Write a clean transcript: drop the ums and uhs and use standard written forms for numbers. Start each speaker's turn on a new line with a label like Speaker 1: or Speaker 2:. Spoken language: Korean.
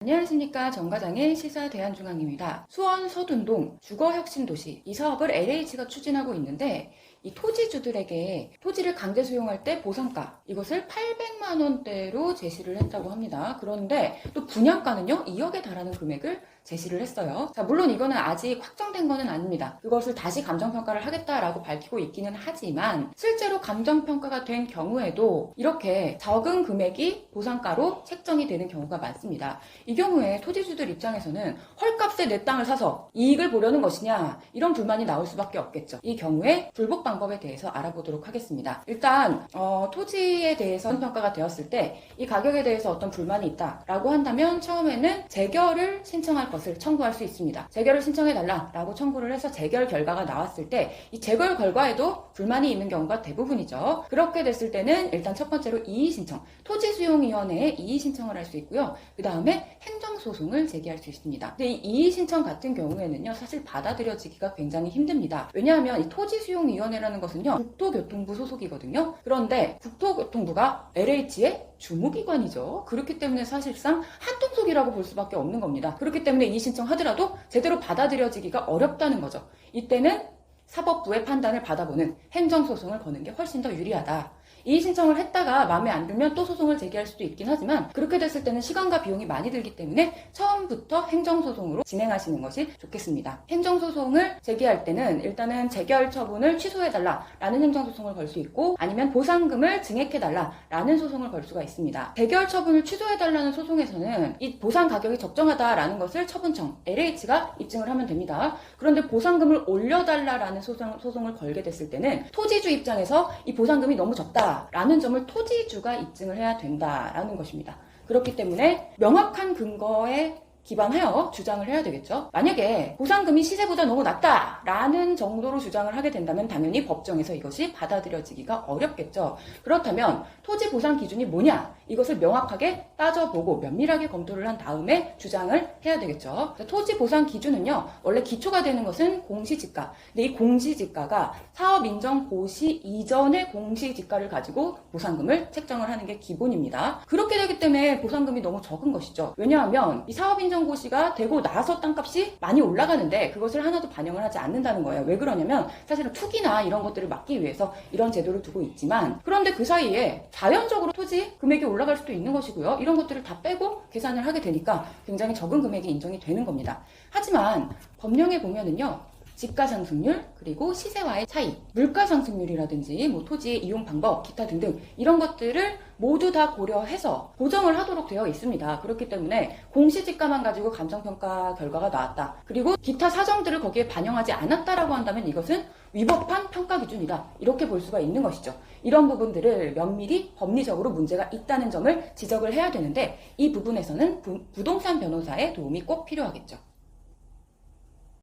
Speaker 1: 안녕하십니까. 정과장의 시사대한중앙입니다. 수원 서둔동 주거혁신도시 이 사업을 LH가 추진하고 있는데 이 토지주들에게 토지를 강제 수용할 때 보상가 이것을 800만 원대로 제시를 했다고 합니다. 그런데 또 분양가는요 2억에 달하는 금액을 제시를 했어요. 자, 물론 이거는 아직 확정된 거는 아닙니다. 그것을 다시 감정평가를 하겠다라고 밝히고 있기는 하지만 실제로 감정평가가 된 경우에도 이렇게 적은 금액이 보상가로 책정이 되는 경우가 많습니다. 이 경우에 토지주들 입장에서는 헐값에 내 땅을 사서 이익을 보려는 것이냐 이런 불만이 나올 수밖에 없겠죠. 이 경우에 불복 방법에 대해서 알아보도록 하겠습니다. 일단 토지에 대해서 평가가 되었을 때 이 가격에 대해서 어떤 불만이 있다라고 한다면 처음에는 재결을 신청할 것을 청구할 수 있습니다. 재결을 신청해달라라고 청구를 해서 재결 결과가 나왔을 때 이 재결 결과에도 불만이 있는 경우가 대부분이죠. 그렇게 됐을 때는 일단 첫 번째로 이의신청, 토지수용위원회에 이의신청을 할 수 있고요. 그 다음에 행정소송을 제기할 수 있습니다. 근데 이 이의신청 같은 경우에는요, 사실 받아들여지기가 굉장히 힘듭니다. 왜냐하면 이 토지수용위원회라는 것은요, 국토교통부 소속이거든요. 그런데 국토교통부가 LH의 주무기관이죠. 그렇기 때문에 사실상 한통속이라고 볼 수밖에 없는 겁니다. 그렇기 때문에 이의신청하더라도 제대로 받아들여지기가 어렵다는 거죠. 이때는 사법부의 판단을 받아보는 행정소송을 거는 게 훨씬 더 유리하다. 이의신청을 했다가 마음에 안 들면 또 소송을 제기할 수도 있긴 하지만 그렇게 됐을 때는 시간과 비용이 많이 들기 때문에 처음부터 행정소송으로 진행하시는 것이 좋겠습니다. 행정소송을 제기할 때는 일단은 재결 처분을 취소해달라라는 행정소송을 걸 수 있고 아니면 보상금을 증액해달라라는 소송을 걸 수가 있습니다. 재결 처분을 취소해달라는 소송에서는 이 보상 가격이 적정하다라는 것을 처분청, LH가 입증을 하면 됩니다. 그런데 보상금을 올려달라라는 소송을 걸게 됐을 때는 토지주 입장에서 이 보상금이 너무 적다 라는 점을 토지주가 입증을 해야 된다라는 것입니다. 그렇기 때문에 명확한 근거에 기반하여 주장을 해야 되겠죠. 만약에 보상금이 시세보다 너무 낮다라는 정도로 주장을 하게 된다면 당연히 법정에서 이것이 받아들여지기가 어렵겠죠. 그렇다면 토지 보상 기준이 뭐냐? 이것을 명확하게 따져보고 면밀하게 검토를 한 다음에 주장을 해야 되겠죠. 토지 보상 기준은요, 원래 기초가 되는 것은 공시지가. 근데 이 공시지가가 사업 인정 고시 이전의 공시지가를 가지고 보상금을 책정을 하는 게 기본입니다. 그렇게 되기 때문에 보상금이 너무 적은 것이죠. 왜냐하면 이 사업 인정 고시가 되고 나서 땅값이 많이 올라가는데 그것을 하나도 반영을 하지 않는다는 거예요. 왜 그러냐면 사실은 투기나 이런 것들을 막기 위해서 이런 제도를 두고 있지만 그런데 그 사이에 자연적으로 토지 금액이 올라갈 수도 있는 것이고요. 이런 것들을 다 빼고 계산을 하게 되니까 굉장히 적은 금액이 인정이 되는 겁니다. 하지만 법령에 보면은요. 지가 상승률 그리고 시세와의 차이, 물가 상승률이라든지 뭐 토지의 이용 방법, 기타 등등 이런 것들을 모두 다 고려해서 보정을 하도록 되어 있습니다. 그렇기 때문에 공시지가만 가지고 감정평가 결과가 나왔다. 그리고 기타 사정들을 거기에 반영하지 않았다라고 한다면 이것은 위법한 평가 기준이다. 이렇게 볼 수가 있는 것이죠. 이런 부분들을 면밀히 법리적으로 문제가 있다는 점을 지적을 해야 되는데 이 부분에서는 부동산 변호사의 도움이 꼭 필요하겠죠.